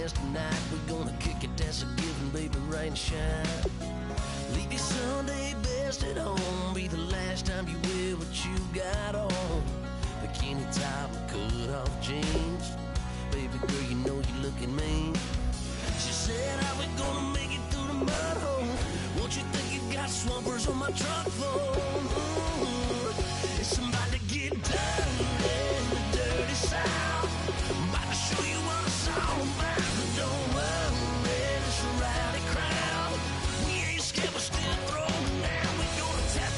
dance tonight. We're gonna kick it, that's a given, baby, rain and shine. Leave your Sunday best at home. Be the last time you wear what you got on. Bikini top and cut off jeans. Baby girl, you know you're looking mean. She said, how we gonna make it through the mud hole? Won't you think you got swampers on my truck full? It's about to get dirty in the dirty South. I'm about to show you what it's all about. But don't worry, it's a rowdy crowd. We ain't scared, we're still throwing down. We gonna tap,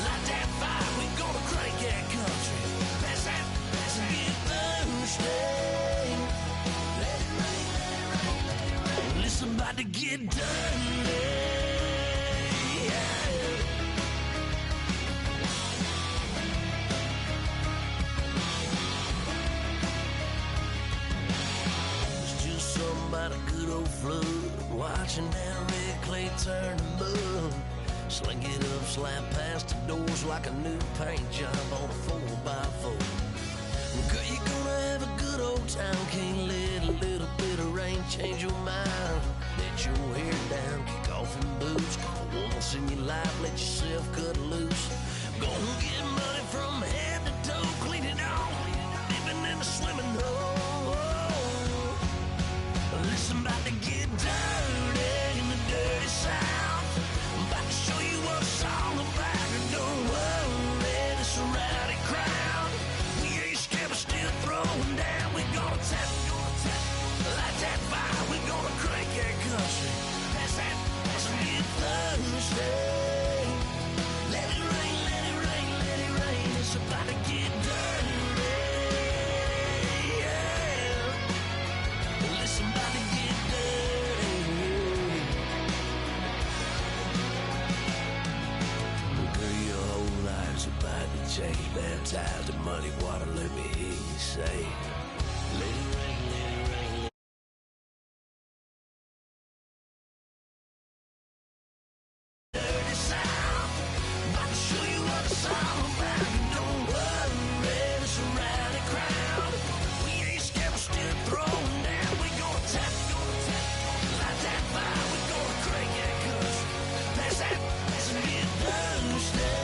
light that fire. We gonna crank that country. Pass that, and get Thursday. Let it rain, let it rain, let it rain. Well, it's about to get dirty. About a good old flood, watching down red clay turn to mud. Sling it up, slap past the doors like a new paint job on a 4x4. Girl, you're gonna have a good old time. Can't let a little bit of rain change your mind. Let your hair down, kick off in boots. Once in your life, let yourself cut loose. Gonna get money from head to toe, clean it off, living in a swimming hole. Listen, about to get dirty in the dirty South. I'm about to show you what it's all about. And don't worry, it's a rowdy crowd. We ain't scared, we're still throwing down. We gonna tap, light that fire. We gonna crank that country. Pass that, and get Thursday. Let it rain, let it rain, let it rain. It's about to get dirty. About to change, baptized in muddy water. Let me hear you say, let it rain, let it rain. Dirty South, about to show you what it's all about. Don't worry, it's a rowdy crowd. We ain't scared, we're still throwing down. We gonna tap, light that fire. We gonna crank that country. Pass that, and get Thursday.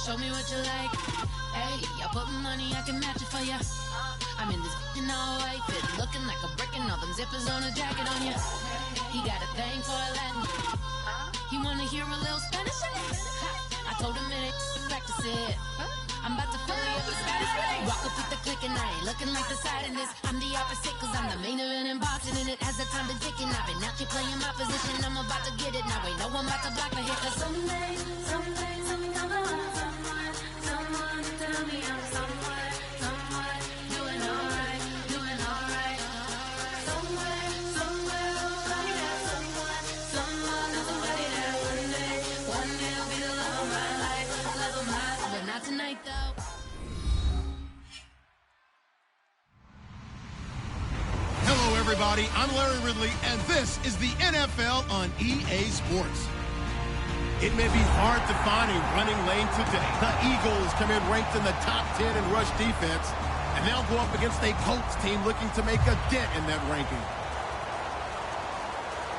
Show me what you like. Hey, I put money, I can match it for ya. I'm in this all white fit, looking like a brick and all them zippers on a jacket on ya. He got a thing for a Latin. He wanna hear a little Spanish? I told him it ain't practice it. I'm about to fill you up with Spanish. Walk up with the click and I ain't looking like the side in this. I'm the opposite cause I'm the main event and boxing in it. As the time been ticking, I've been out here playing my position. I'm about to get it now, ain't no one about to block me here. Cause someday, I'm gonna someone tell me I'm somewhere, doing alright. Somewhere, somebody there, someone knows somebody there. One day I'll be the love of my life, but not tonight though. everybody. I'm Larry Ridley, and this is the NFL on EA Sports. It may be hard to find a running lane today. The Eagles come in ranked in the top 10 in rush defense, and they'll go up against a Colts team looking to make a dent in that ranking.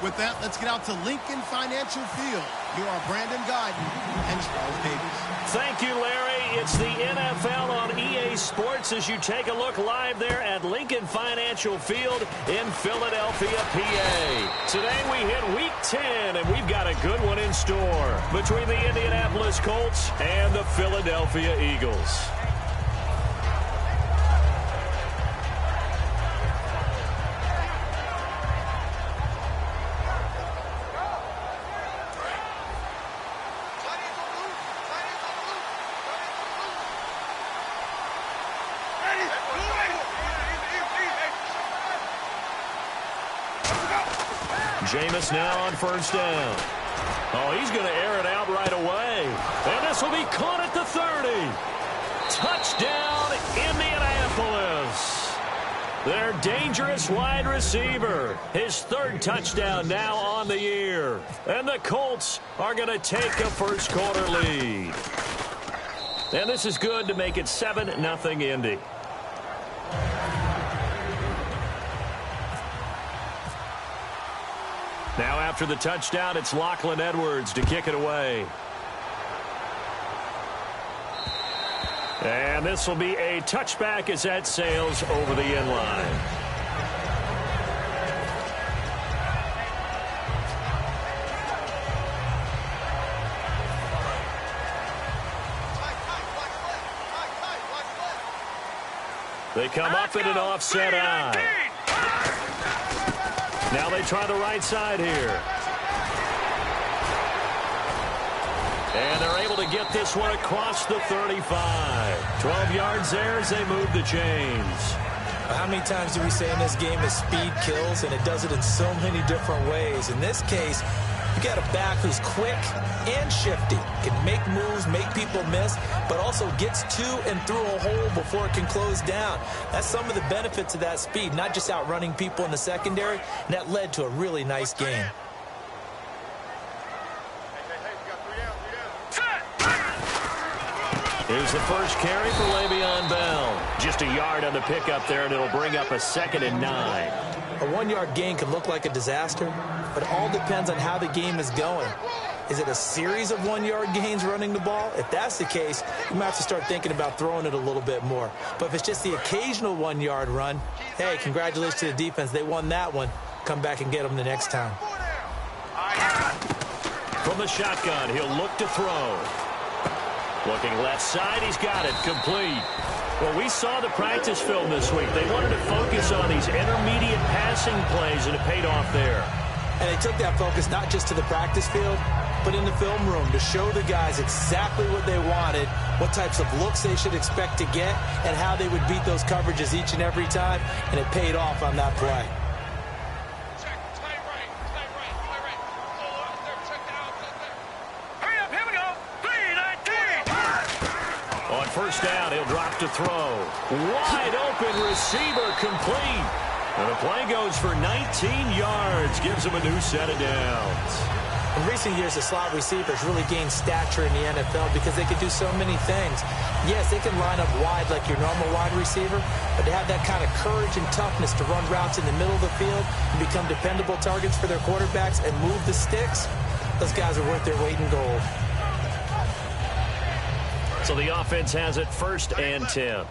With that, let's get out to Lincoln Financial Field. Here are Brandon Guyton and Charles Davis. Thank you, Larry. It's the NFL on EA Sports as you take a look live there at Lincoln Financial Field in Philadelphia, PA. Today we hit Week 10, and we've got a good one in store between the Indianapolis Colts and the Philadelphia Eagles. Jameis now on first down. Oh, he's going to air it out right away. And this will be caught at the 30. Touchdown, Indianapolis. Their dangerous wide receiver. His third touchdown now on the year. And the Colts are going to take a first quarter lead. And this is good to make it 7-0 Indy. Now after the touchdown, it's Lachlan Edwards to kick it away. And this will be a touchback as that sails over the end line. They come up in an offset eye. Now they try the right side here. And they're able to get this one across the 35. 12 yards there as they move the chains. How many times do we say in this game that speed kills, and it does it in so many different ways? In this case, you got a back who's quick and shifty, can make moves, make people miss, but also gets to and through a hole before it can close down. That's some of the benefits of that speed, not just outrunning people in the secondary, and that led to a really nice game. Here's the first carry for Le'Veon Bell. Just a yard on the pickup there, and it'll bring up a 2nd and 9. A 1-yard gain can look like a disaster, but it all depends on how the game is going. Is it a series of 1-yard gains running the ball? If that's the case, you might have to start thinking about throwing it a little bit more. But if it's just the occasional 1-yard run, hey, congratulations to the defense. They won that one. Come back and get them the next time. From the shotgun, he'll look to throw. Looking left side, he's got it, complete. Well, we saw the practice film this week. They wanted to focus on these intermediate passing plays, and it paid off there. And they took that focus not just to the practice field, but in the film room to show the guys exactly what they wanted, what types of looks they should expect to get, and how they would beat those coverages each and every time, and it paid off on that play. First down, he'll drop to throw. Wide open receiver, complete. And the play goes for 19 yards, gives him a new set of downs. In recent years, the slot receivers really gained stature in the NFL because they can do so many things. Yes, they can line up wide like your normal wide receiver, but to have that kind of courage and toughness to run routes in the middle of the field and become dependable targets for their quarterbacks and move the sticks, those guys are worth their weight in gold. So the offense has it 1st and 10.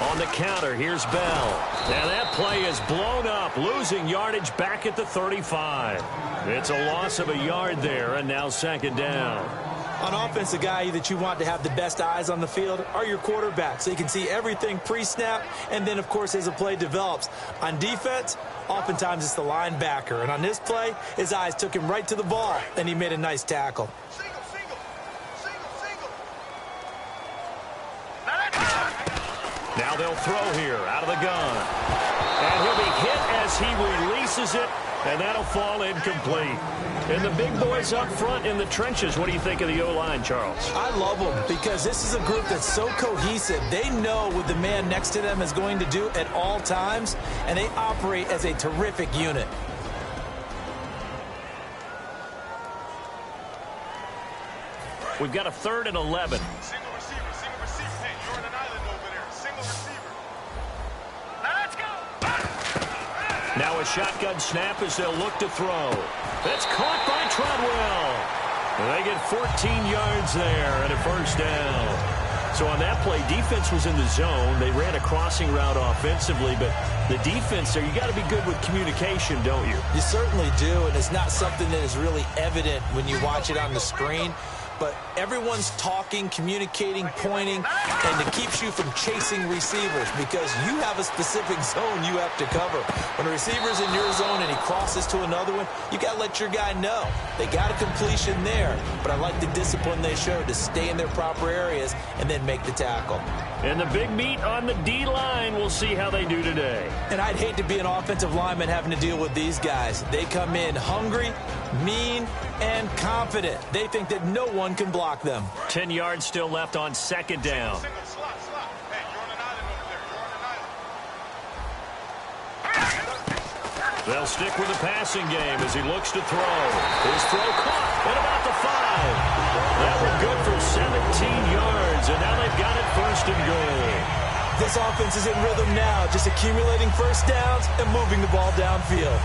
On the counter, here's Bell. And that play is blown up, losing yardage back at the 35. It's a loss of a yard there, and now 2nd down. On offense, the guy that you want to have the best eyes on the field are your quarterbacks, so you can see everything pre-snap, and then, of course, as the play develops. On defense, oftentimes it's the linebacker, and on this play, his eyes took him right to the ball, and he made a nice tackle. Now they'll throw here out of the gun. And he'll be hit as he releases it And that'll fall incomplete. And the big boys up front in the trenches, what do you think of the O-line, Charles? I love them because this is a group that's so cohesive. They know what the man next to them is going to do at all times, and they operate as a terrific unit. We've got a 3rd and 11. Single receiver. Hey, you're on an island over there. Single receiver. Now let's go. Now a shotgun snap as they'll look to throw. That's caught by Treadwell. And they get 14 yards there and a first down. So on that play, defense was in the zone. They ran a crossing route offensively, but the defense there, you got to be good with communication, don't you? You certainly do, and it's not something that is really evident when you watch it on the screen. But everyone's talking, communicating, pointing, and it keeps you from chasing receivers because you have a specific zone you have to cover. When a receiver's in your zone and he crosses to another one, you got to let your guy know. They got a completion there, but I like the discipline they showed to stay in their proper areas and then make the tackle. And the big meat on the D-line, we'll see how they do today. And I'd hate to be an offensive lineman having to deal with these guys. They come in hungry, mean, and confident. They think that no one can block them. 10 yards still left on 2nd down. Single slot. Hey, you're on an island over there. You're on an island. They'll stick with the passing game as he looks to throw. His throw caught at about the 5. That one good for 17 yards, and now they've got it 1st and goal. This offense is in rhythm now, just accumulating first downs and moving the ball downfield.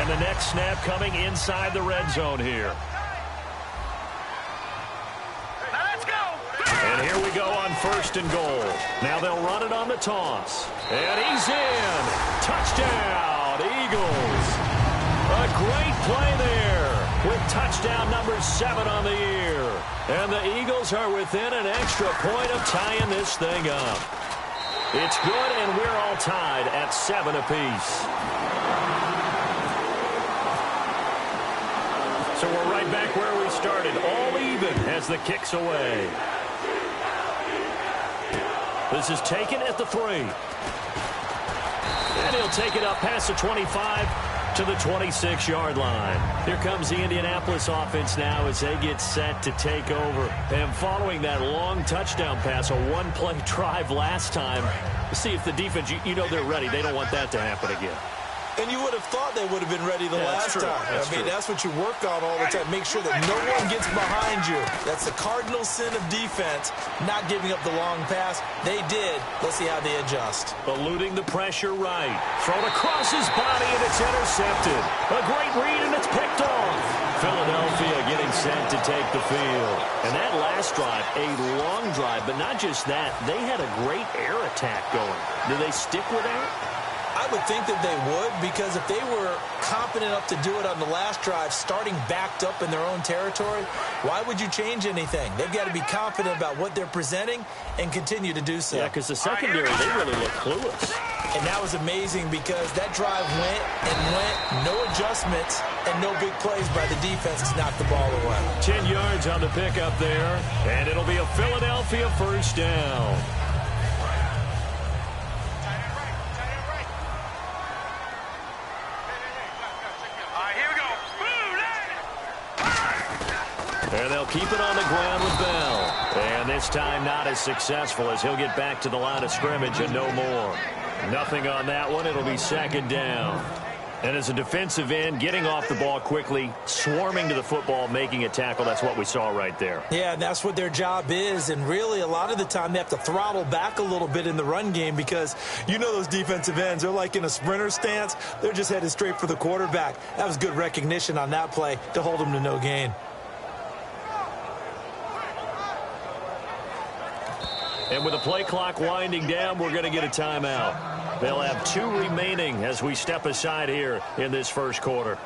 And the next snap coming inside the red zone here. Now let's go. And here we go on 1st and goal. Now they'll run it on the toss. And he's in. Touchdown, Eagles. A great play there with touchdown number 7 on the year. And the Eagles are within an extra point of tying this thing up. It's good, and we're all tied at 7 apiece. So we're right back where we started, all even as the kick's away. This is taken at the 3. And he'll take it up past the 25 to the 26-yard line. Here comes the Indianapolis offense now as they get set to take over. And following that long touchdown pass, a one-play drive last time, see if the defense, you know they're ready. They don't want that to happen again. And you would have thought they would have been ready the last time. That's what you work on all the time. Make sure that no one gets behind you. That's the cardinal sin of defense, not giving up the long pass. They did. Let's see how they adjust. Eluding the pressure right. Thrown across his body, and it's intercepted. A great read, and it's picked off. Philadelphia getting set to take the field. And that last drive, a long drive, but not just that. They had a great air attack going. Do they stick with that? I would think that they would, because if they were confident enough to do it on the last drive, starting backed up in their own territory, why would you change anything? They've got to be confident about what they're presenting and continue to do so. Yeah, because the secondary, they really look clueless. And that was amazing because that drive went and went, no adjustments, and no big plays by the defense to knock the ball away. 10 yards on the pickup there, and it'll be a Philadelphia first down. And they'll keep it on the ground with Bell. And this time not as successful as he'll get back to the line of scrimmage and no more. Nothing on that one. It'll be 2nd down. And as a defensive end, getting off the ball quickly, swarming to the football, making a tackle, that's what we saw right there. Yeah, and that's what their job is. And really, a lot of the time, they have to throttle back a little bit in the run game because you know those defensive ends, they're like in a sprinter stance. They're just headed straight for the quarterback. That was good recognition on that play to hold them to no gain. And with the play clock winding down, we're going to get a timeout. They'll have 2 remaining as we step aside here in this first quarter.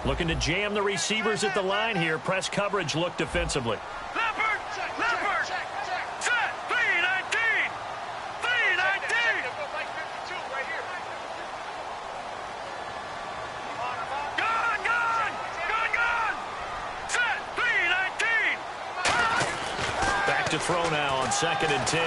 Looking to jam the receivers at the line here. Press coverage look defensively. Leopard! Leopard! Set! 319! 319! Gone! Gone! Gone! Gone! Set! 319! Back to throw now on 2nd and 10.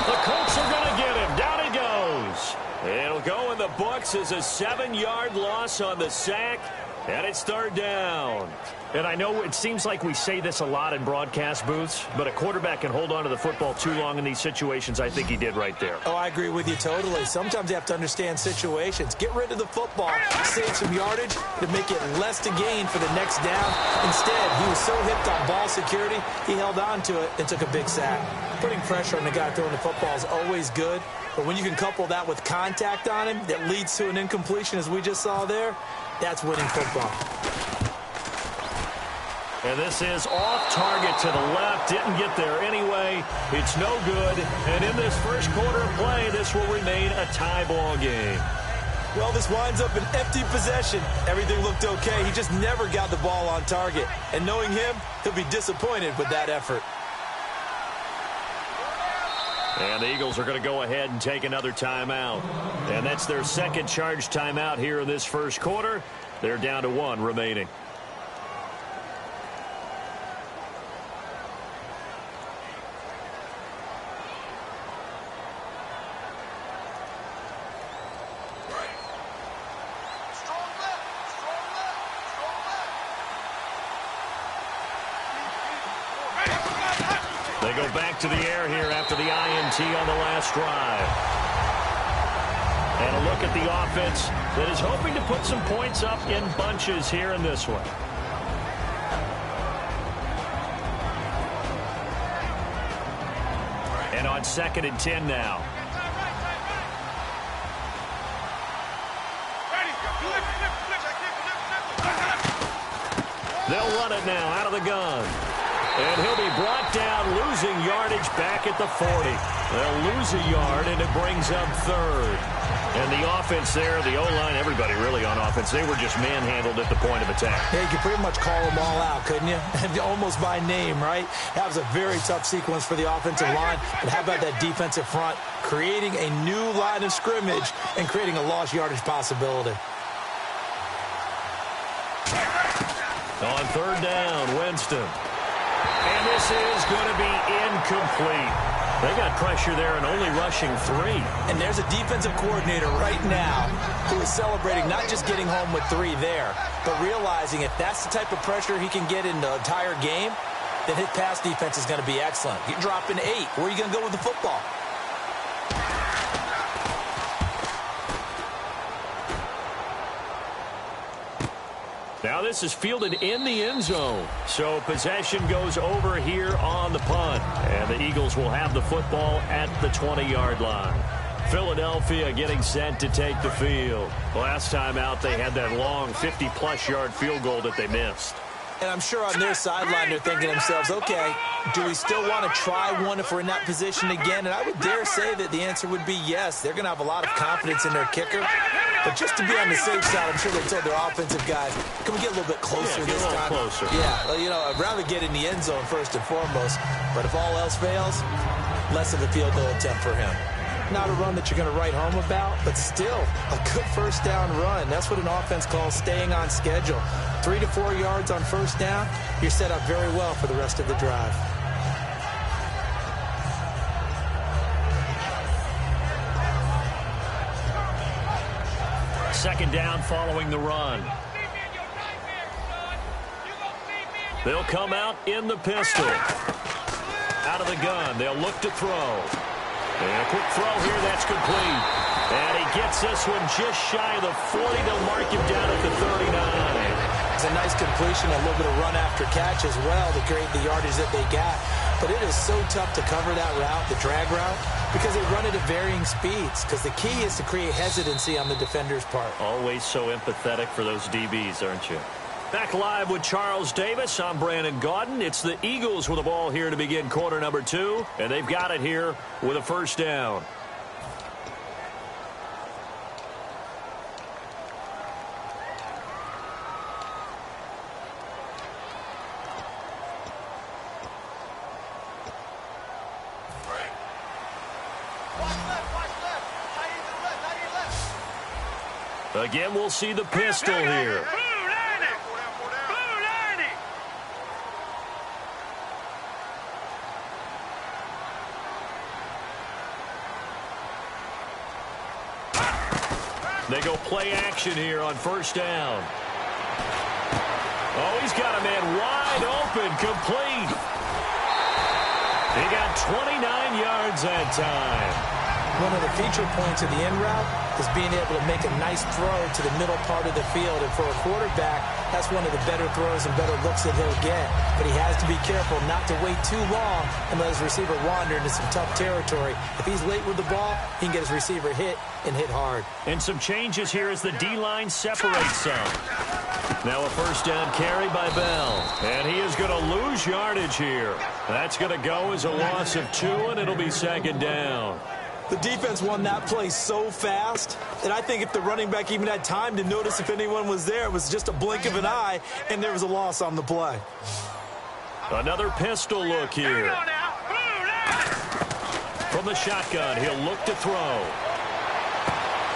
The Colts are going to get him. Down he goes. It'll go in the books as a 7-yard loss on the sack. And it's 3rd down. And I know it seems like we say this a lot in broadcast booths, but a quarterback can hold on to the football too long in these situations. I think he did right there. Oh, I agree with you totally. Sometimes you have to understand situations. Get rid of the football, save some yardage to make it less to gain for the next down. Instead, he was so hipped on ball security, he held on to it and took a big sack. Putting pressure on the guy throwing the football is always good, but when you can couple that with contact on him that leads to an incompletion, as we just saw there, that's winning football. And this is off target to the left. Didn't get there anyway. It's no good. And in this first quarter of play, this will remain a tie ball game. Well, this winds up an empty possession. Everything looked okay. He just never got the ball on target. And knowing him, he'll be disappointed with that effort. And the Eagles are going to go ahead and take another timeout. And that's their second charge timeout here in this first quarter. They're down to 1 remaining. They go back to the air here after the INT on the last drive. And a look at the offense that is hoping to put some points up in bunches here in this one. And on 2nd and 10 now. They'll run it now out of the gun. And he'll be brought down, losing yardage back at the 40. They'll lose a yard, and it brings up 3rd. And the offense there, the O-line, everybody really on offense, they were just manhandled at the point of attack. Yeah, you could pretty much call them all out, couldn't you? Almost by name, right? That was a very tough sequence for the offensive line. But how about that defensive front creating a new line of scrimmage and creating a lost yardage possibility? On 3rd down, Winston. And this is going to be incomplete. They got pressure there and only rushing 3. And there's a defensive coordinator right now who is celebrating not just getting home with 3 there, but realizing if that's the type of pressure he can get in the entire game, then his pass defense is going to be excellent. You're dropping 8. Where are you going to go with the football? Now this is fielded in the end zone. So possession goes over here on the punt. And the Eagles will have the football at the 20-yard line. Philadelphia getting set to take the field. Last time out, they had that long 50-plus yard field goal that they missed. And I'm sure on their sideline they're thinking to themselves, okay, do we still want to try one if we're in that position again? And I would dare say that the answer would be yes. They're going to have a lot of confidence in their kicker. But just to be on the safe side, I'm sure they told their offensive guys, can we get a little bit closer this time? Closer. Yeah, well, you know, I'd rather get in the end zone first and foremost. But if all else fails, less of a field goal attempt for him. Not a run that you're going to write home about, but still a good first down run. That's what an offense calls staying on schedule. 3 to 4 yards on first down, you're set up very well for the rest of the drive. Second down following the run. They'll come out in the pistol. Out of the gun, they'll look to throw. And a quick throw here, that's complete. And he gets this one just shy of the 40. They'll mark him down at the 39. It's a nice completion, a little bit of run after catch as well to create the yardage that they got. But it is so tough to cover that route, the drag route, because they run it at varying speeds. Because the key is to create hesitancy on the defender's part. Always so empathetic for those DBs, aren't you? Back live with Charles Davis. I'm Brandon Gaudin. It's the Eagles with the ball here to begin quarter number 2. And they've got it here with a first down. Again, we'll see the pistol here. They go play action here on first down. Oh, he's got a man wide open, complete. He got 29 yards that time. One of the feature points of the end route is being able to make a nice throw to the middle part of the field. And for a quarterback, that's one of the better throws and better looks that he'll get. But he has to be careful not to wait too long and let his receiver wander into some tough territory. If he's late with the ball, he can get his receiver hit and hit hard. And some changes here as the D-line separates some. Now a first down carry by Bell. And he is going to lose yardage here. That's going to go as a loss of 2, and it'll be second down. The defense won that play so fast that I think if the running back even had time to notice if anyone was there, it was just a blink of an eye, and there was a loss on the play. Another pistol look here. From the shotgun, he'll look to throw.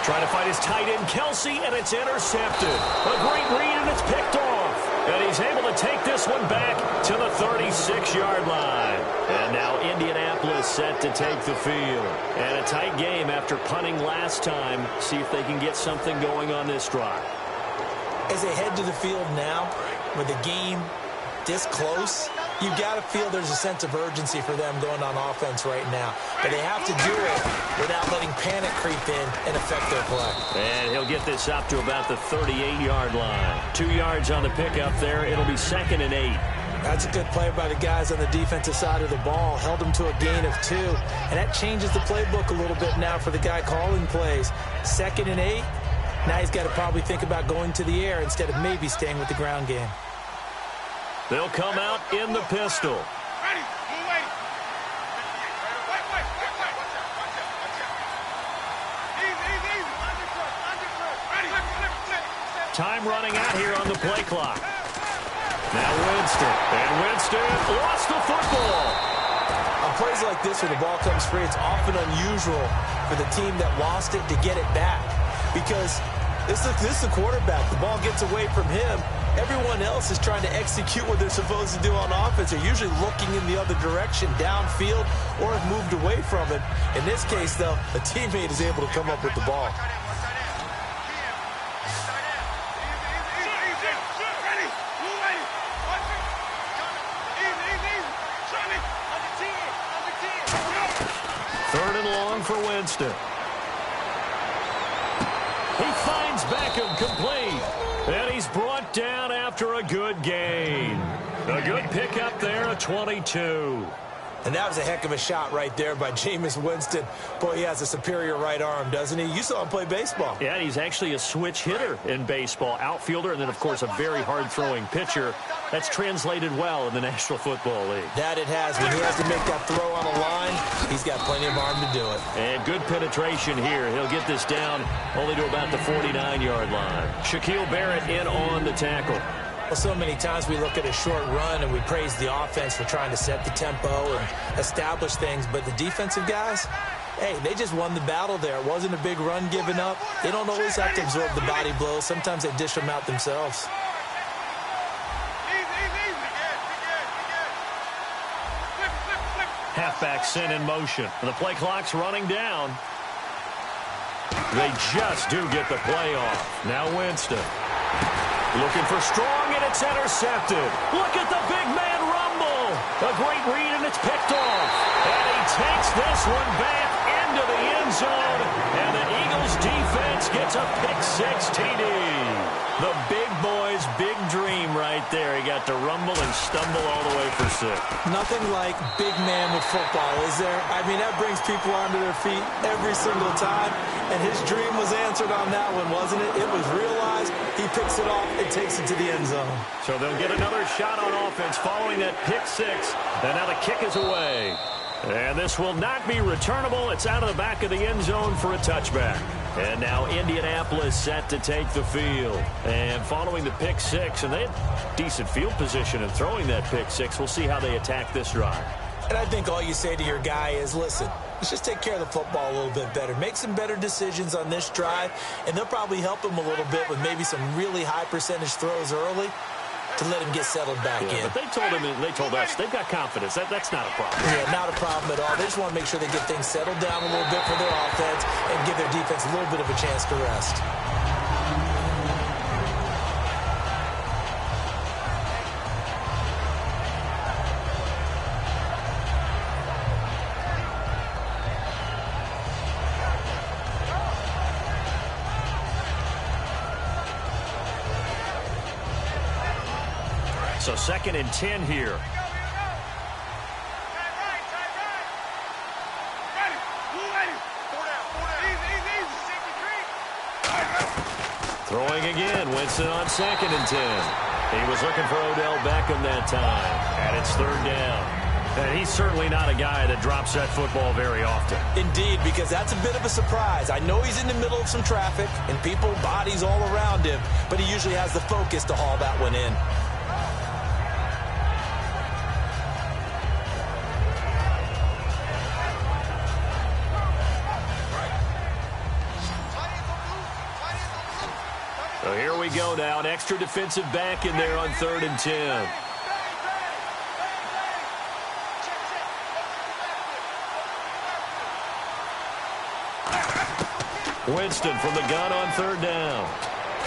Trying to find his tight end, Kelsey, and it's intercepted. A great read, and it's picked off. And he's able to take this one back to the 36-yard line. And now Indianapolis set to take the field. And a tight game after punting last time. See if they can get something going on this drive. As they head to the field now, with the game this close, you've got to feel there's a sense of urgency for them going on offense right now. But they have to do it without letting panic creep in and affect their play. And he'll get this up to about the 38-yard line. 2 yards on the pickup there. It'll be 2nd and 8. That's a good play by the guys on the defensive side of the ball. Held them to a gain of 2. And that changes the playbook a little bit now for the guy calling plays. 2nd and 8. Now he's got to probably think about going to the air instead of maybe staying with the ground game. They'll come out in the pistol. Time running out here on the play clock. Now Winston. And Winston lost the football. On plays like this where the ball comes free, it's often unusual for the team that lost it to get it back. Because this is the quarterback. The ball gets away from him. Everyone else is trying to execute what they're supposed to do on offense. They're usually looking in the other direction, downfield, or have moved away from it. In this case, though, a teammate is able to come up with the ball. Third and long for Winston. He finds Beckham complete. And he's brought down after a good gain. A good pickup there, a 22. And that was a heck of a shot right there by Jameis Winston. Boy, he has a superior right arm, doesn't he? You saw him play baseball. Yeah, he's actually a switch hitter in baseball. Outfielder, and then, of course, a very hard-throwing pitcher. That's translated well in the National Football League. That it has. When he has to make that throw on a line, he's got plenty of arm to do it. And good penetration here. He'll get this down only to about the 49-yard line. Shaquille Barrett in on the tackle. Well, so many times we look at a short run and we praise the offense for trying to set the tempo and establish things. But the defensive guys, hey, they just won the battle there. It wasn't a big run given up. They don't always have to absorb the body blows. Sometimes they dish them out themselves. Halfback sent in motion. The play clock's running down. They just do get the play off. Now Winston. Looking for strong, and it's intercepted. Look at the big man rumble. A great read, and it's picked off. And he takes this one back into the end zone. And the Eagles defense gets a pick-6 TD. The big boy's big dream right there. He got to rumble and stumble all the way for 6. Nothing like big man with football, is there? I mean, that brings people onto their feet every single time. And his dream was answered on that one, wasn't it? It was realized. He picks it off and takes it to the end zone. So they'll get another shot on offense following that pick-6. And now the kick is away. And this will not be returnable. It's out of the back of the end zone for a touchback. And now Indianapolis set to take the field. And following the pick-6, and they had decent field position in throwing that pick-6. We'll see how they attack this drive. And I think all you say to your guy is, listen, let's just take care of the football a little bit better. Make some better decisions on this drive, and they'll probably help him a little bit with maybe some really high percentage throws early to let him get settled back in. But they told us they've got confidence. That's not a problem. Yeah, not a problem at all. They just want to make sure they get things settled down a little bit for their offense and give their defense a little bit of a chance to rest. So 2nd and 10 here. Throwing again. Winston on 2nd and 10. He was looking for Odell Beckham that time. And it's 3rd down. And he's certainly not a guy that drops that football very often. Indeed, because that's a bit of a surprise. I know he's in the middle of some traffic and people, bodies all around him, but he usually has the focus to haul that one in. So here we go now. An extra defensive back in there on 3rd and 10. Winston from the gun on 3rd down.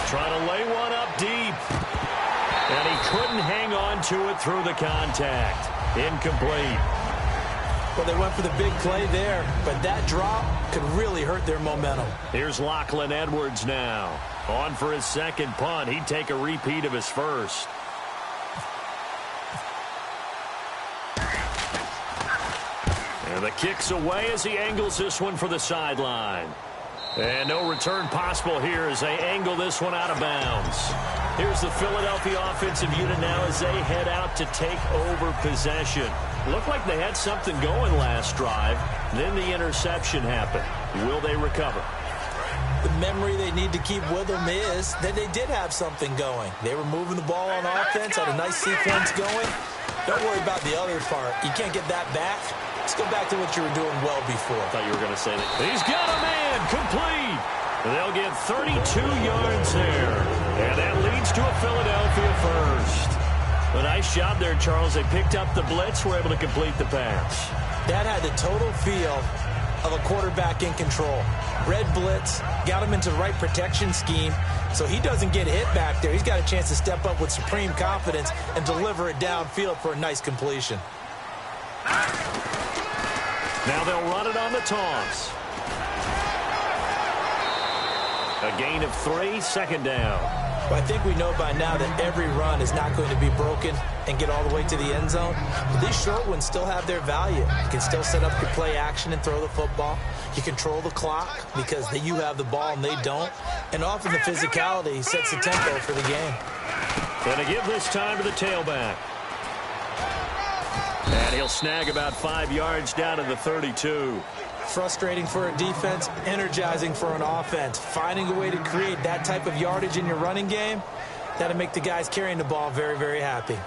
Trying to lay one up deep. And he couldn't hang on to it through the contact. Incomplete. Well, they went for the big play there, but that drop could really hurt their momentum. Here's Lachlan Edwards now. On for his 2nd punt. He'd take a repeat of his first. And the kick's away as he angles this one for the sideline. And no return possible here as they angle this one out of bounds. Here's the Philadelphia offensive unit now as they head out to take over possession. Looked like they had something going last drive. Then the interception happened. Will they recover? The memory they need to keep with them is that they did have something going. They were moving the ball on offense, had a nice sequence going. Don't worry about the other part. You can't get that back. Let's go back to what you were doing well before. I thought you were going to say that. He's got a man complete. They'll get 32 yards there. And that leads to a Philadelphia first. A nice job there, Charles. They picked up the blitz, were able to complete the pass. That had the total feel of a quarterback in control. Red blitz, got him into the right protection scheme, so he doesn't get hit back there. He's got a chance to step up with supreme confidence and deliver it downfield for a nice completion. Now they'll run it on the toss. A gain of 3, 2nd down. Well, I think we know by now that every run is not going to be broken and get all the way to the end zone. But these short ones still have their value. You can still set up your play action and throw the football. You control the clock because you have the ball and they don't. And often the physicality sets the tempo for the game. Going to give this time to the tailback. And he'll snag about 5 yards down to the 32. Frustrating for a defense, energizing for an offense. Finding a way to create that type of yardage in your running game, that'll make the guys carrying the ball very, very happy.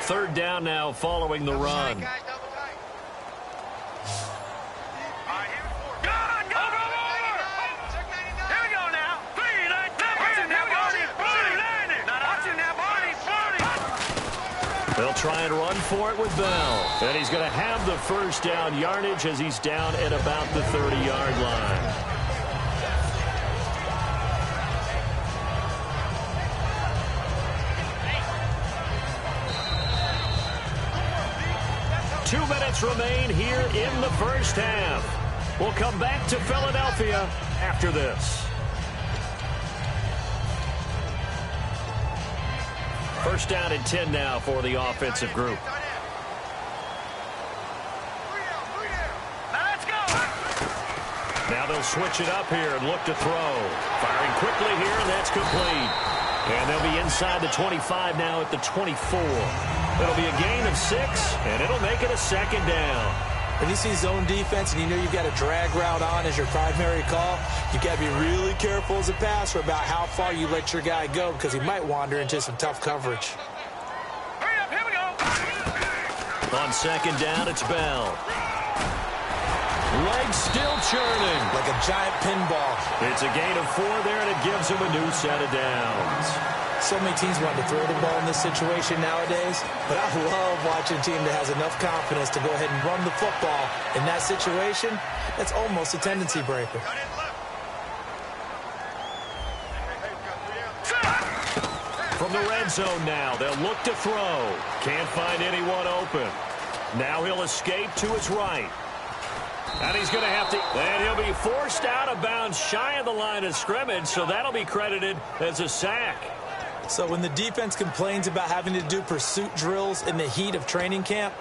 Third down now following the run. They'll try and run for it with Bell. And he's going to have the first down yardage as he's down at about the 30-yard line. Two minutes remain here in the first half. We'll come back to Philadelphia after this. First down and 10 now for the offensive group. Now they'll switch it up here and look to throw. Firing quickly here, and that's complete. And they'll be inside the 25 now at the 24. It'll be a gain of 6, and it'll make it a 2nd down. When you see zone defense and you know you've got a drag route on as your primary call, you've got to be really careful as a passer about how far you let your guy go because he might wander into some tough coverage. Hurry up, here we go. On second down, it's Bell. Legs still churning. Like a giant pinball. It's a gain of 4 there, and it gives him a new set of downs. So many teams want to throw the ball in this situation nowadays, but I love watching a team that has enough confidence to go ahead and run the football. In that situation, that's almost a tendency breaker. From the red zone now, they'll look to throw. Can't find anyone open. Now he'll escape to his right. And he's going to have to, and he'll be forced out of bounds shy of the line of scrimmage, so that'll be credited as a sack. So when the defense complains about having to do pursuit drills in the heat of training camp,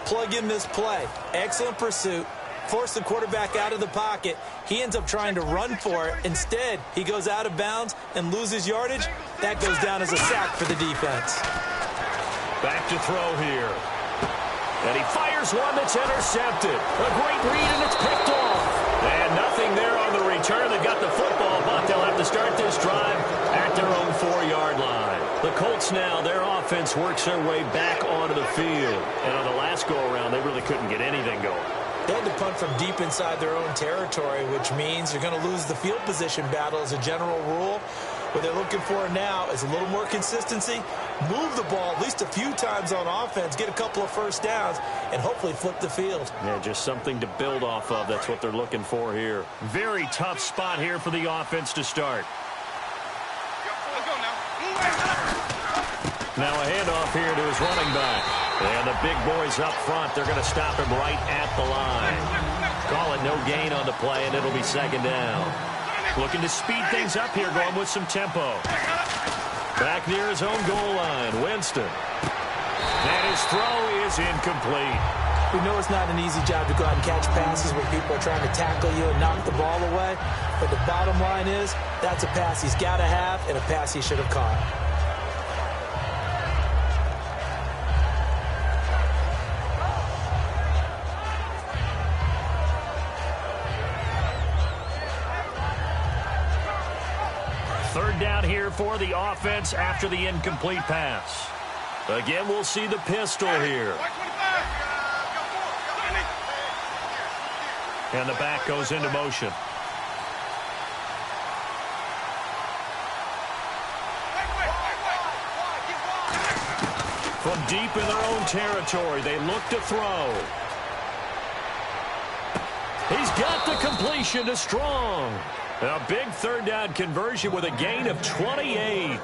plug in this play. Excellent pursuit. Force the quarterback out of the pocket. He ends up trying to run for it. Instead, he goes out of bounds and loses yardage. That goes down as a sack for the defense. Back to throw here. And he fires one that's intercepted. A great read, and it's picked off. And nothing there on the return. They got the football, but they'll have to start this drive at their own 4-yard line. The Colts now, their offense works their way back onto the field. And on the last go-around, they really couldn't get anything going. They had to punt from deep inside their own territory, which means you're going to lose the field position battle as a general rule. What they're looking for now is a little more consistency, move the ball at least a few times on offense, get a couple of first downs, and hopefully flip the field. Yeah, just something to build off of. That's what they're looking for here. Very tough spot here for the offense to start. Now a handoff here to his running back. And the big boys up front, they're going to stop him right at the line. Call it no gain on the play, and it'll be second down. Looking to speed things up here, going with some tempo. Back near his own goal line, Winston. And his throw is incomplete. We know it's not an easy job to go out and catch passes where people are trying to tackle you and knock the ball away. But the bottom line is, that's a pass he's got to have and a pass he should have caught. Third down here for the offense after the incomplete pass. Again, we'll see the pistol here. And the back goes into motion. From deep in their own territory, they look to throw. He's got the completion to Strong. A big third down conversion with a gain of 28.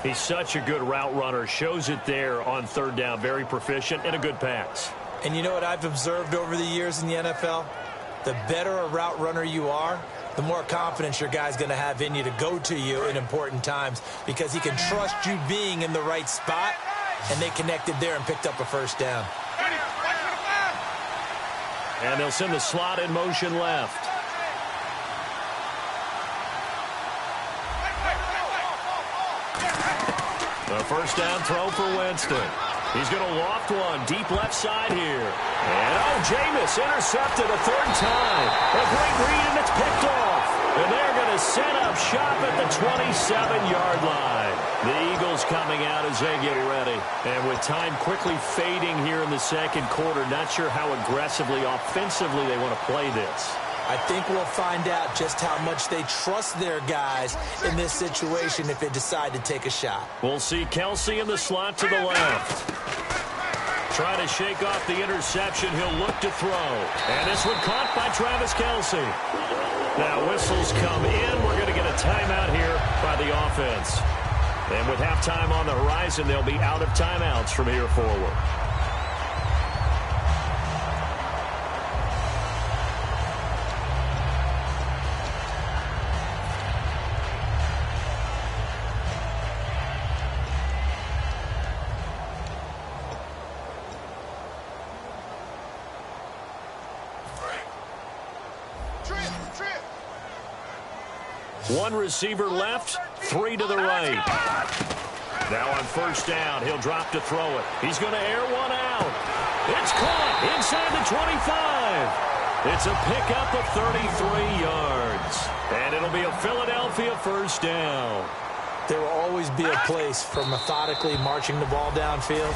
He's such a good route runner. Shows it there on third down. Very proficient and a good pass. And you know what I've observed over the years in the NFL? The better a route runner you are, the more confidence your guy's going to have in you to go to you in important times because he can trust you being in the right spot, and they connected there and picked up a first down. And they'll send the slot in motion left. A first down throw for Winston. He's going to loft one deep left side here. And, Jameis intercepted a third time. A great read, and it's picked off. And they're going to set up shop at the 27-yard line. The Eagles coming out as they get ready. And with time quickly fading here in the second quarter, not sure how aggressively, offensively they want to play this. I think we'll find out just how much they trust their guys in this situation if they decide to take a shot. We'll see Kelsey in the slot to the left. Trying to shake off the interception. He'll look to throw. And this one caught by Travis Kelsey. Now whistles come in. We're going to get a timeout here by the offense. And with halftime on the horizon, they'll be out of timeouts from here forward. One receiver left, 3 to the right. Now on first down, he'll drop to throw it. He's going to air one out. It's caught inside the 25. It's a pickup of 33 yards. And it'll be a Philadelphia first down. There will always be a place for methodically marching the ball downfield.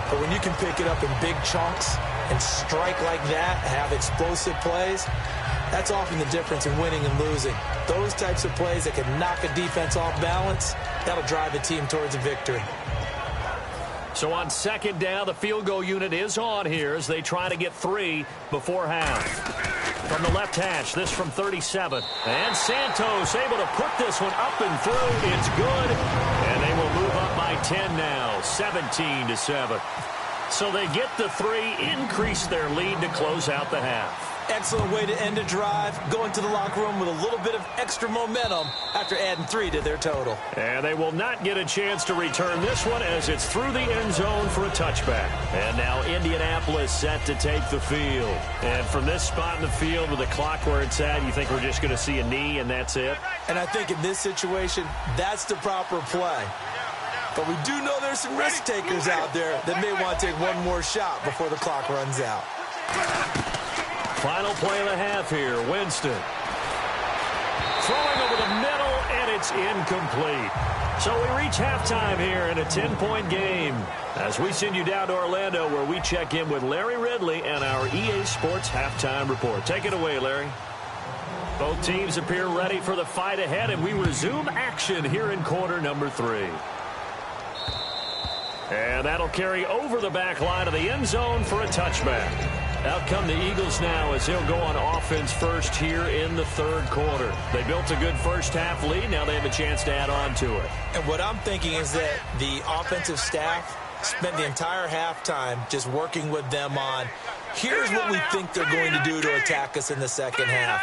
But when you can pick it up in big chunks and strike like that, have explosive plays, that's often the difference in winning and losing. Those types of plays that can knock a defense off balance, that'll drive a team towards a victory. So on second down, the field goal unit is on here as they try to get 3 before half. From the left hash, this from 37. And Santos able to put this one up and through. It's good. And they will move up by 10 now, 17-7. So they get the 3, increase their lead to close out the half. Excellent way to end a drive, go into the locker room with a little bit of extra momentum after adding 3 to their total. And they will not get a chance to return this one as it's through the end zone for a touchback. And now Indianapolis set to take the field. And from this spot in the field with the clock where it's at, you think we're just going to see a knee and that's it? And I think in this situation, that's the proper play. But we do know there's some risk takers out there that may want to take one more shot before the clock runs out. Final play of the half here, Winston. Throwing over the middle, and it's incomplete. So we reach halftime here in a 10-point game as we send you down to Orlando where we check in with Larry Ridley and our EA Sports Halftime Report. Take it away, Larry. Both teams appear ready for the fight ahead, and we resume action here in quarter number 3. And that'll carry over the back line of the end zone for a touchback. Out come the Eagles now as he'll go on offense first here in the third quarter. They built a good first half lead. Now they have a chance to add on to it. And what I'm thinking is that the offensive staff spent the entire halftime just working with them on, here's what we think they're going to do to attack us in the second half.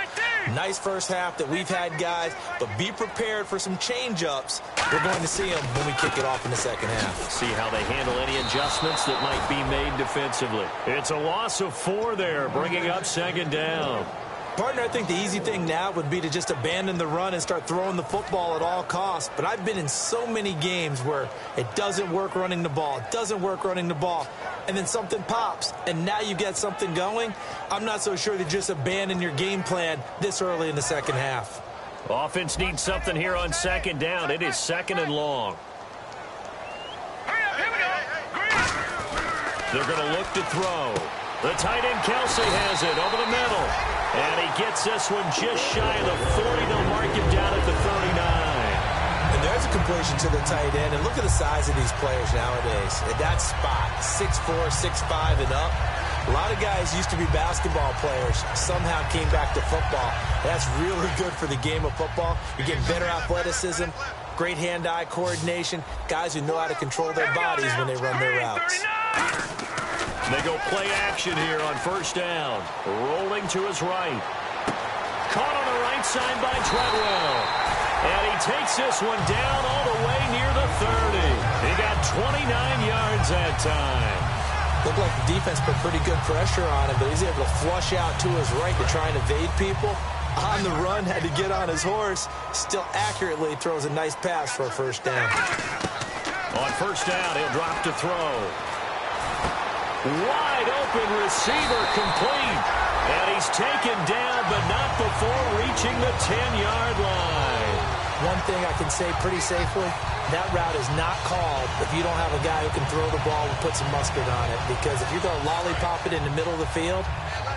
Nice first half that we've had, guys, but be prepared for some change-ups. We're going to see them when we kick it off in the second half. See how they handle any adjustments that might be made defensively. It's a loss of 4 there, bringing up second down. Partner, I think the easy thing now would be to just abandon the run and start throwing the football at all costs. But I've been in so many games where it doesn't work running the ball, it doesn't work running the ball, and then something pops, and now you get something going. I'm not so sure to just abandon your game plan this early in the second half. Offense needs something here on second down. It is second and long. They're going to look to throw. The tight end Kelsey has it over the middle. And he gets this one just shy of the 40. They'll mark him down at the 39. And there's a completion to the tight end. And look at the size of these players nowadays. At that spot, 6'4", 6'5", and up. A lot of guys used to be basketball players, somehow came back to football. That's really good for the game of football. You're getting better athleticism, great hand-eye coordination, guys who know how to control their bodies when they run their routes. They go play action here on first down. Rolling to his right. Caught on the right side by Treadwell. And he takes this one down all the way near the 30. He got 29 yards that time. Looked like the defense put pretty good pressure on him, but he's able to flush out to his right to try and evade people. On the run, had to get on his horse. Still accurately throws a nice pass for a first down. On first down, he'll drop to throw. Wide open receiver complete. And he's taken down, but not before reaching the 10-yard line. One thing I can say pretty safely, that route is not called if you don't have a guy who can throw the ball and put some mustard on it. Because if you're going to lollipop it in the middle of the field,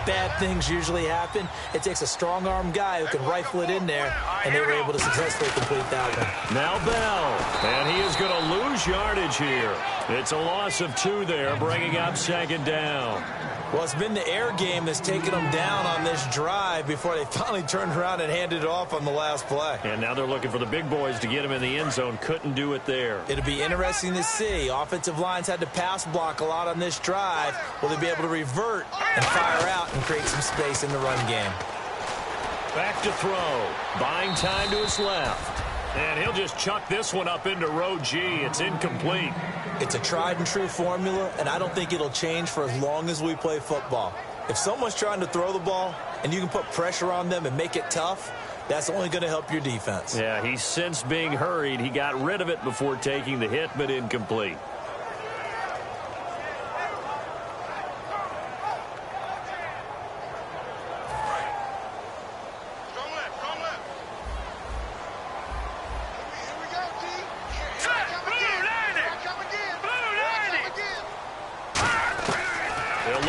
bad things usually happen. It takes a strong-arm guy who can rifle it in there, and they were able to successfully complete that one. Now Bell, and he is going to lose yardage here. It's a loss of 2 there, bringing up second down. Well, it's been the air game that's taken them down on this drive before they finally turned around and handed it off on the last play. And now they're looking for the big boys to get him in the end zone. Couldn't do it there. It'll be interesting to see. Offensive lines had to pass block a lot on this drive. Will they be able to revert and fire out and create some space in the run game? Back to throw. Buying time to his left. And he'll just chuck this one up into row G. It's incomplete. It's a tried-and-true formula, and I don't think it'll change for as long as we play football. If someone's trying to throw the ball and you can put pressure on them and make it tough, that's only going to help your defense. Yeah, he's since being hurried. He got rid of it before taking the hit, but incomplete.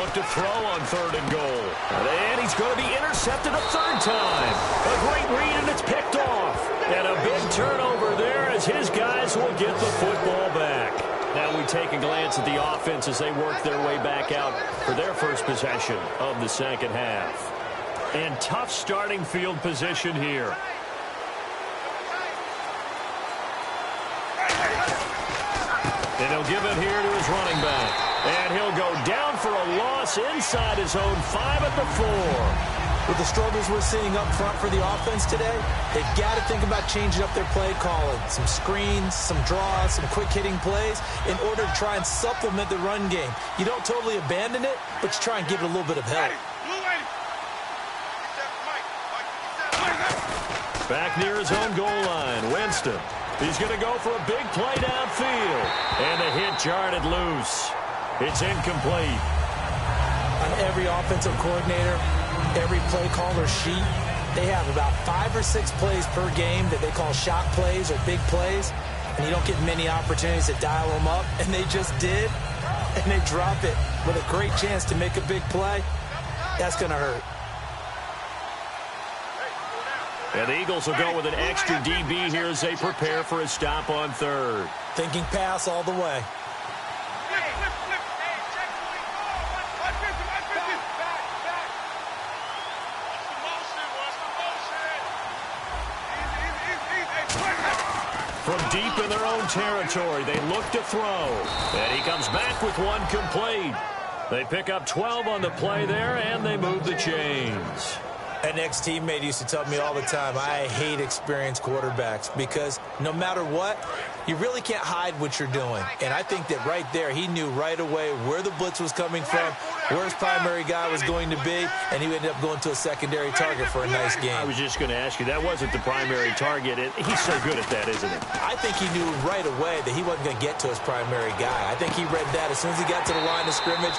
look to throw on 3rd and goal. And he's going to be intercepted a 3rd time. A great read, and it's picked off. And a big turnover there as his guys will get the football back. Now we take a glance at the offense as they work their way back out for their first possession of the second half. And tough starting field position here. And he'll give it here to his running back. And he'll go down for a loss inside his own 5 at the 4. With the struggles we're seeing up front for the offense today, they've got to think about changing up their play calling. Some screens, some draws, some quick-hitting plays in order to try and supplement the run game. You don't totally abandon it, but you try and give it a little bit of help. Back near his own goal line, Winston. He's going to go for a big play downfield. And the hit jarred it loose. It's incomplete. On every offensive coordinator, every play caller sheet, they have about 5 or 6 plays per game that they call shot plays or big plays. And you don't get many opportunities to dial them up. And they just did. And they drop it with a great chance to make a big play. That's going to hurt. And the Eagles will go with an extra DB here as they prepare for a stop on 3rd. Thinking pass all the way. From deep in their own territory, they look to throw. And he comes back with one complete. They pick up 12 on the play there, and they move the chains. An ex-teammate used to tell me all the time, I hate experienced quarterbacks because no matter what, you really can't hide what you're doing. And I think that right there, he knew right away where the blitz was coming from, where his primary guy was going to be, and he ended up going to a secondary target for a nice game. I was just going to ask you, that wasn't the primary target. He's so good at that, isn't he? I think he knew right away that he wasn't going to get to his primary guy. I think he read that as soon as he got to the line of scrimmage,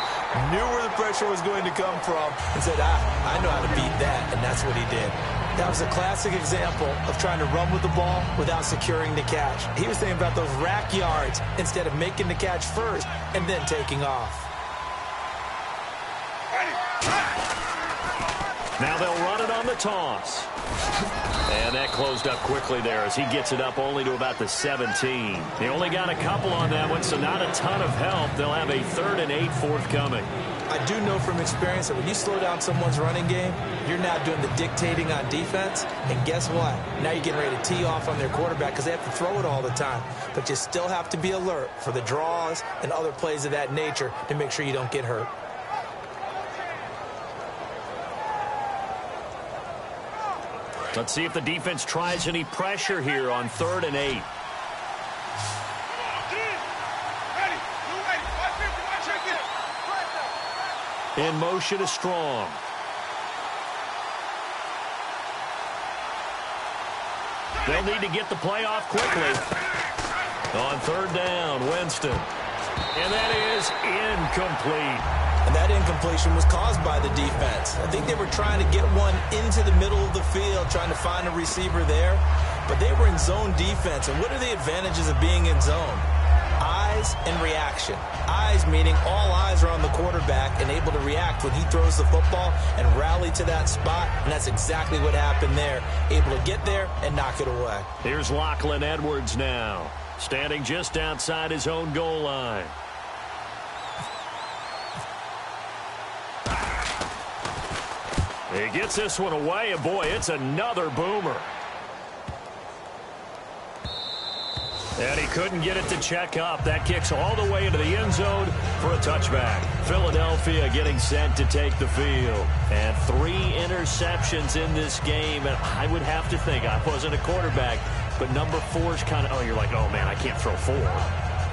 knew where the pressure was going to come from, and said, I know how to beat that. And that's what he did. That was a classic example of trying to run with the ball without securing the catch. He was thinking about those rack yards instead of making the catch first and then taking off. Now they'll run it on the toss. And that closed up quickly there as he gets it up only to about the 17. They only got a couple on that one, so not a ton of help. They'll have a 3rd and 8 forthcoming. I do know from experience that when you slow down someone's running game, you're now doing the dictating on defense. And guess what? Now you're getting ready to tee off on their quarterback because they have to throw it all the time. But you still have to be alert for the draws and other plays of that nature to make sure you don't get hurt. Let's see if the defense tries any pressure here on 3rd and 8. In motion is Strong. They'll need to get the play off quickly. On 3rd down, Winston. And that is incomplete. And that incompletion was caused by the defense. I think they were trying to get one into the middle of the field, trying to find a receiver there. But they were in zone defense. And what are the advantages of being in zone? Eyes and reaction. Eyes meaning all eyes are on the quarterback and able to react when he throws the football and rally to that spot. And that's exactly what happened there. Able to get there and knock it away. Here's Lachlan Edwards now, standing just outside his own goal line. He gets this one away, and boy, it's another boomer. And he couldn't get it to check up. That kicks all the way into the end zone for a touchback. Philadelphia getting set to take the field. And 3 interceptions in this game. And I would have to think, I wasn't a quarterback, but number 4 is kind of, oh, you're like, oh, man, I can't throw 4.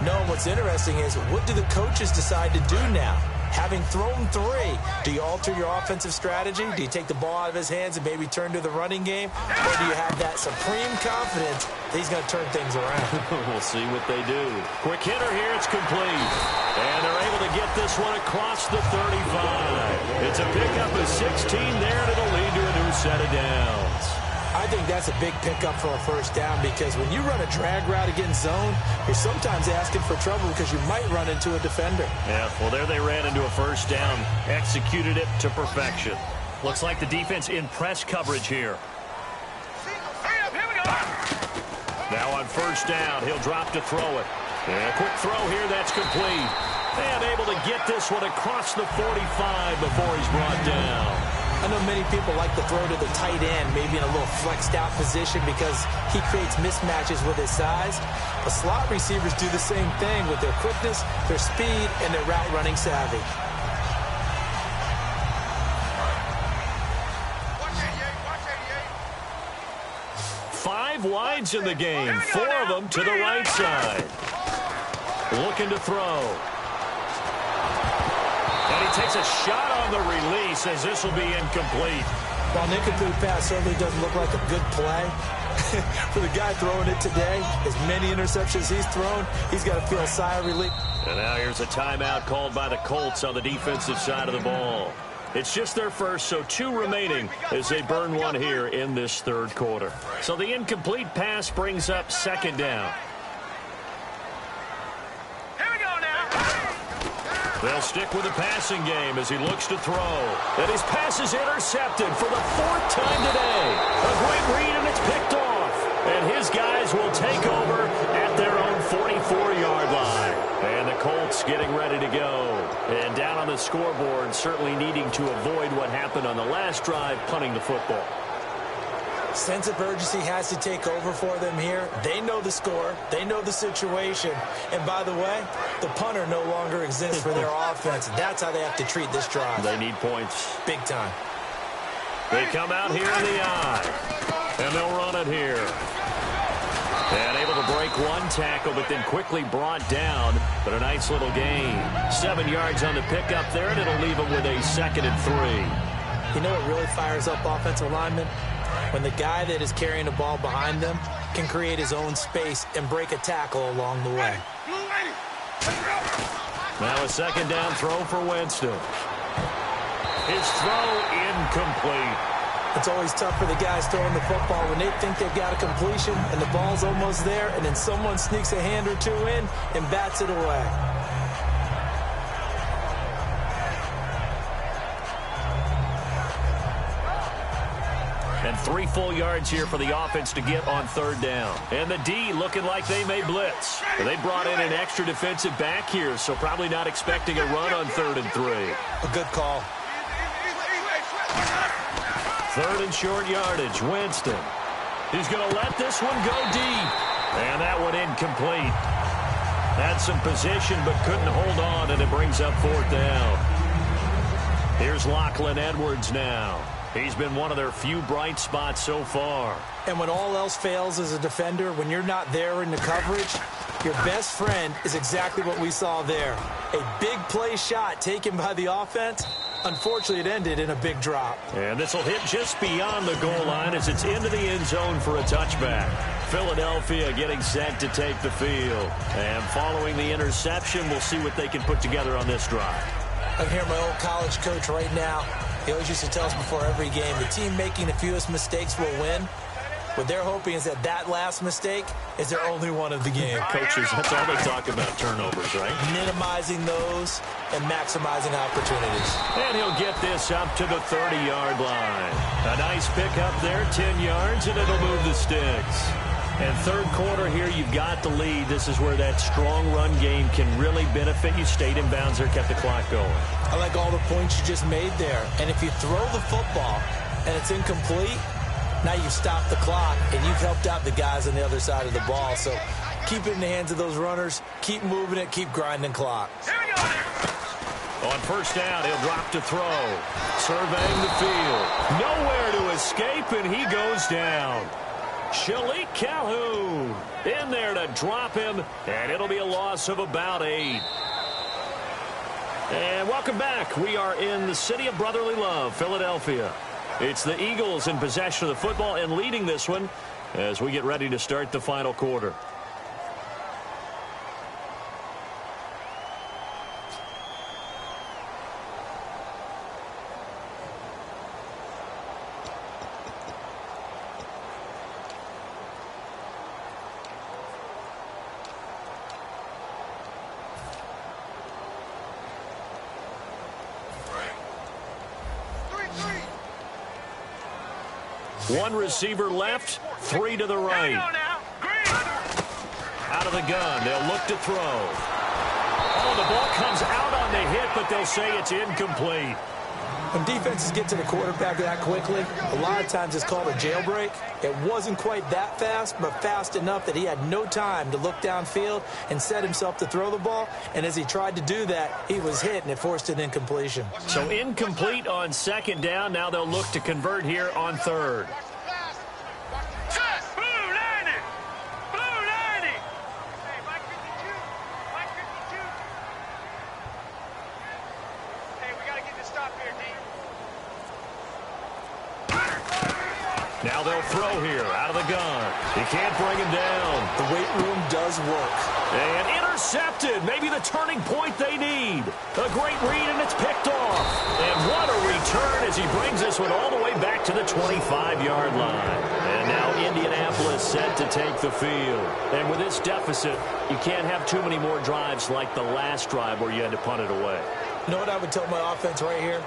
No, what's interesting is what do the coaches decide to do now? Having thrown 3, do you alter your offensive strategy? Do you take the ball out of his hands and maybe turn to the running game? Or do you have that supreme confidence that he's going to turn things around? We'll see what they do. Quick hitter here, it's complete. And they're able to get this one across the 35. It's a pickup of 16 there, and it'll lead to a new set of downs. I I think that's a big pickup for a first down because when you run a drag route against zone, you're sometimes asking for trouble because you might run into a defender. Yeah, well, there they ran into a first down, executed it to perfection. Looks like the defense in press coverage here. Now on first down, he'll drop to throw it. And a quick throw here, that's complete. And able to get this one across the 45 before he's brought down. I know many people like to throw to the tight end, maybe in a little flexed out position because he creates mismatches with his size. But slot receivers do the same thing with their quickness, their speed, and their route running savvy. Five wides in the game, 4 of them to the right side. Looking to throw. And he takes a shot on the release as this will be incomplete. While an incomplete pass certainly doesn't look like a good play, for the guy throwing it today, as many interceptions he's thrown, he's got to feel a sigh of relief. And now here's a timeout called by the Colts on the defensive side of the ball. It's just their first, so 2 remaining as they burn one here in this third quarter. So the incomplete pass brings up second down. They'll stick with the passing game as he looks to throw. And his pass is intercepted for the 4th time today. A great read, and it's picked off. And his guys will take over at their own 44-yard line. And the Colts getting ready to go. And down on the scoreboard, certainly needing to avoid what happened on the last drive, punting the football. Sense of urgency has to take over for them here. They know the score. They know the situation. And by the way, the punter no longer exists for their offense. That's how they have to treat this drive. They need points. Big time. They come out here in the eye. And they'll run it here. And able to break one tackle, but then quickly brought down. But a nice little gain. 7 yards on the pickup there, and it'll leave them with a 2nd and 3. You know what really fires up offensive linemen? When the guy that is carrying the ball behind them can create his own space and break a tackle along the way. Now a second down throw for Winston. His throw incomplete. It's always tough for the guys throwing the football when they think they've got a completion and the ball's almost there, and then someone sneaks a hand or two in and bats it away. And 3 full yards here for the offense to get on third down. And the D looking like they may blitz. They brought in an extra defensive back here, so probably not expecting a run on 3rd and 3. A good call. 3rd and short yardage. Winston. He's going to let this one go deep. And that one incomplete. Had some position but couldn't hold on, and it brings up 4th down. Here's Lachlan Edwards now. He's been one of their few bright spots so far. And when all else fails as a defender, when you're not there in the coverage, your best friend is exactly what we saw there. A big play shot taken by the offense. Unfortunately, it ended in a big drop. And this will hit just beyond the goal line as it's into the end zone for a touchback. Philadelphia getting set to take the field. And following the interception, we'll see what they can put together on this drive. I can hear my old college coach right now. He always used to tell us before every game, the team making the fewest mistakes will win. What they're hoping is that last mistake is their only one of the game. Coaches, that's all they talk about, turnovers, right? Minimizing those and maximizing opportunities. And he'll get this up to the 30-yard line. A nice pickup there, 10 yards, and it'll move the sticks. And third quarter here, you've got the lead. This is where that strong run game can really benefit you. Stayed in bounds there, kept the clock going. I like all the points you just made there. And if you throw the football and it's incomplete, now you've stopped the clock and you've helped out the guys on the other side of the ball. So keep it in the hands of those runners. Keep moving it. Keep grinding clock. On first down, he'll drop to throw. Surveying the field. Nowhere to escape, and he goes down. Shalik Calhoun in there to drop him, and it'll be a loss of about 8. And welcome back. We are in the city of brotherly love, Philadelphia. It's the Eagles in possession of the football and leading this one as we get ready to start the final quarter. One receiver left, 3 to the right. Out of the gun, they'll look to throw. Oh, the ball comes out on the hit, but they'll say it's incomplete. When defenses get to the quarterback that quickly, a lot of times it's called a jailbreak. It wasn't quite that fast, but fast enough that he had no time to look downfield and set himself to throw the ball. And as he tried to do that, he was hit, and it forced an incompletion. So incomplete on second down. Now they'll look to convert here on third. Now they'll throw here out of the gun. He can't bring him down. The weight room does work. And intercepted. Maybe the turning point they need. A great read, and it's picked off. And what a return as he brings this one all the way back to the 25-yard line. And now Indianapolis set to take the field. And with this deficit, you can't have too many more drives like the last drive where you had to punt it away. You know what I would tell my offense right here?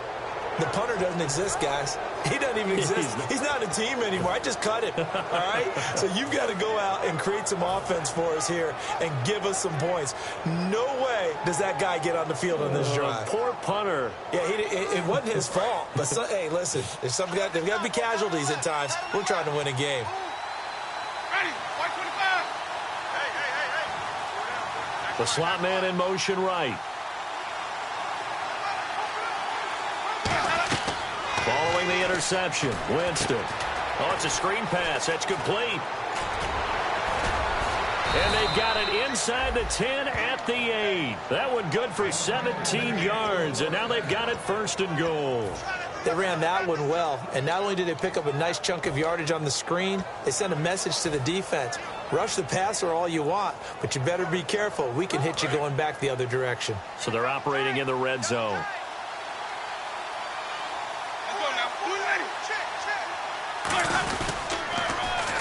The punter doesn't exist, guys. He doesn't even exist. He's not a team anymore. I just cut him, all right? So you've got to go out and create some offense for us here and give us some points. No way does that guy get on the field on this drive. Poor punter. Yeah, it wasn't his fault. But, hey, listen, there's got to be casualties at times. We're trying to win a game. Ready, 125. Hey. The slot man in motion right. Following the interception, Winston. Oh, it's a screen pass. That's complete. And they've got it inside the 10 at the 8. That one good for 17 yards, and now they've got it first and goal. They ran that one well, and not only did they pick up a nice chunk of yardage on the screen, they sent a message to the defense. Rush the passer all you want, but you better be careful. We can hit you going back the other direction. So they're operating in the red zone.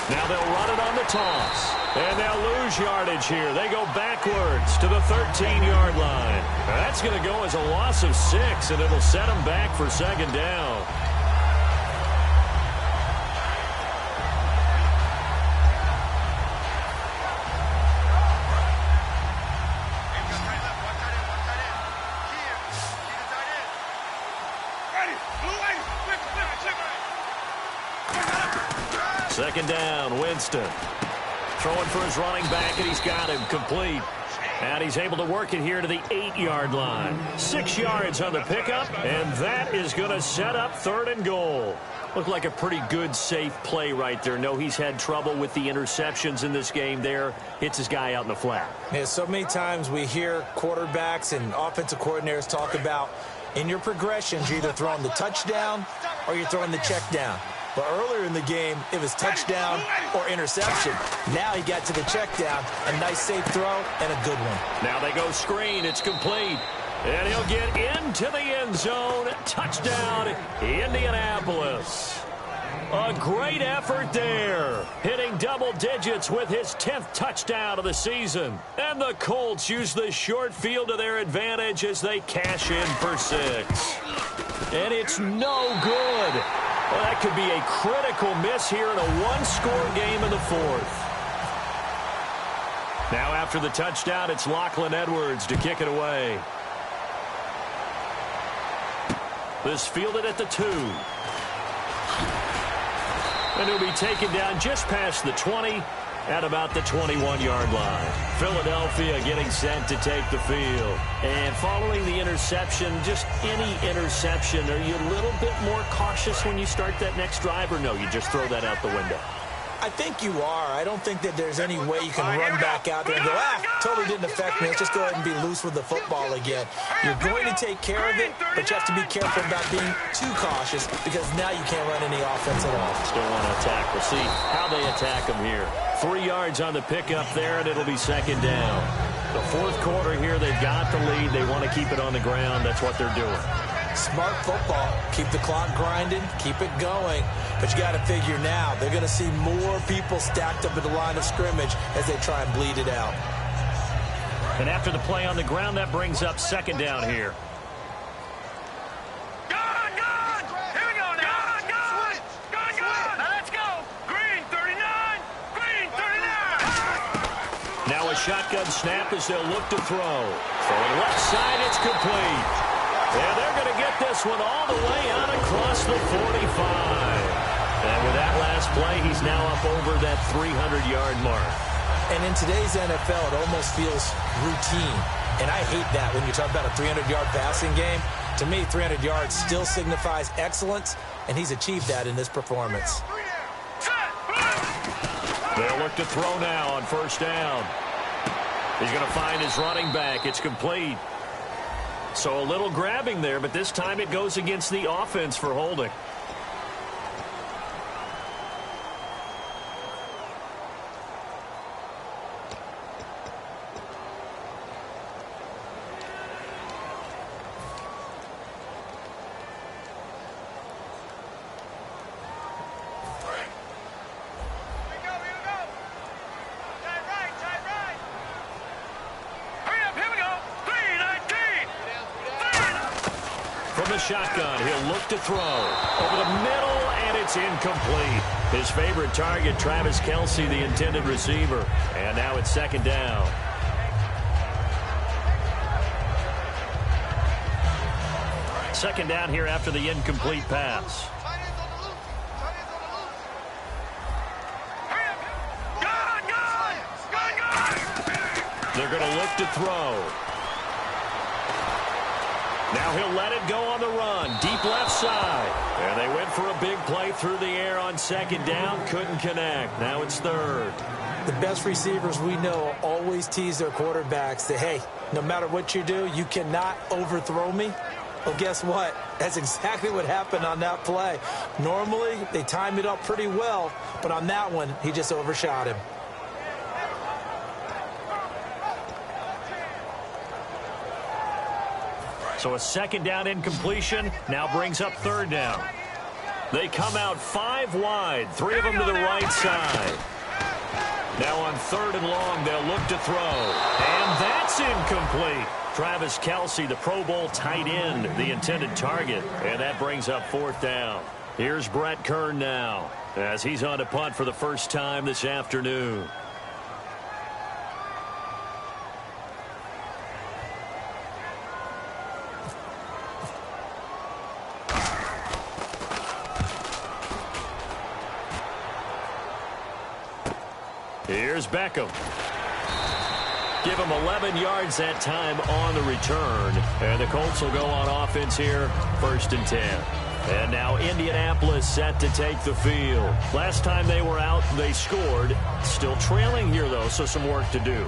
Now they'll run it on the toss. And they'll lose yardage here. They go backwards to the 13-yard line. That's going to go as a loss of 6, and it'll set them back for second down. Second down, Winston. Throwing for his running back, and he's got him complete. And he's able to work it here to the 8-yard line. 6 yards on the pickup, and that is going to set up third and goal. Looked like a pretty good, safe play right there. No, he's had trouble with the interceptions in this game there. Hits his guy out in the flat. Yeah, so many times we hear quarterbacks and offensive coordinators talk about in your progressions, you're either throwing the touchdown or you're throwing the check down. But earlier in the game, it was touchdown or interception. Now he got to the check down, a nice safe throw, and a good one. Now they go screen. It's complete. And he'll get into the end zone. Touchdown, Indianapolis. A great effort there. Hitting double digits with his 10th touchdown of the season. And the Colts use the short field to their advantage as they cash in for 6. And it's no good. Well, that could be a critical miss here in a one-score game in the 4th. Now after the touchdown, it's Lachlan Edwards to kick it away. This fielded at the 2. And he'll be taken down just past the 20 at about the 21-yard line. Philadelphia getting set to take the field. And following the interception, just any interception, are you a little bit more cautious when you start that next drive, or no, you just throw that out the window? I think you are. I don't think that there's any way you can run back out there and go, totally didn't affect me. Let's just go ahead and be loose with the football again. You're going to take care of it, but you have to be careful about being too cautious because now you can't run any offense at all. Still want to attack. We'll see how they attack them here. 3 yards on the pickup there, and it'll be second down. The 4th quarter here, they've got the lead. They want to keep it on the ground. That's what they're doing. Smart football. Keep the clock grinding. Keep it going. But you got to figure now, they're going to see more people stacked up at the line of scrimmage as they try and bleed it out. And after the play on the ground, that brings up second down here. Here we go now. Now let's shotgun snap as they'll look to throw. Throwing left side, it's complete. And they're going to get this one all the way out across the 45. And with that last play, he's now up over that 300-yard mark. And in today's NFL, it almost feels routine. And I hate that when you talk about a 300-yard passing game. To me, 300 yards still signifies excellence, and he's achieved that in this performance. They'll look to throw now on first down. He's going to find his running back. It's complete. So a little grabbing there, but this time it goes against the offense for holding. Shotgun, he'll look to throw over the middle, and it's incomplete. His favorite target, Travis Kelce, the intended receiver. And now it's second down. Second down here after the incomplete pass. They're going to look to throw. Now he'll let it go on the run. Deep left side. And they went for a big play through the air on second down. Couldn't connect. Now it's third. The best receivers we know always tease their quarterbacks that, hey, no matter what you do, you cannot overthrow me. Well, guess what? That's exactly what happened on that play. Normally, they time it up pretty well, but on that one, he just overshot him. So a second down incompletion now brings up third down. They come out 5 wide, 3 of them to the right side. Now on third and long, they'll look to throw. And that's incomplete. Travis Kelce, the Pro Bowl tight end, the intended target. And that brings up fourth down. Here's Brett Kern now as he's on to punt for the first time this afternoon. Here's Beckham. Give him 11 yards that time on the return. And the Colts will go on offense here, 1st and 10. And now Indianapolis set to take the field. Last time they were out, they scored. Still trailing here, though, so some work to do.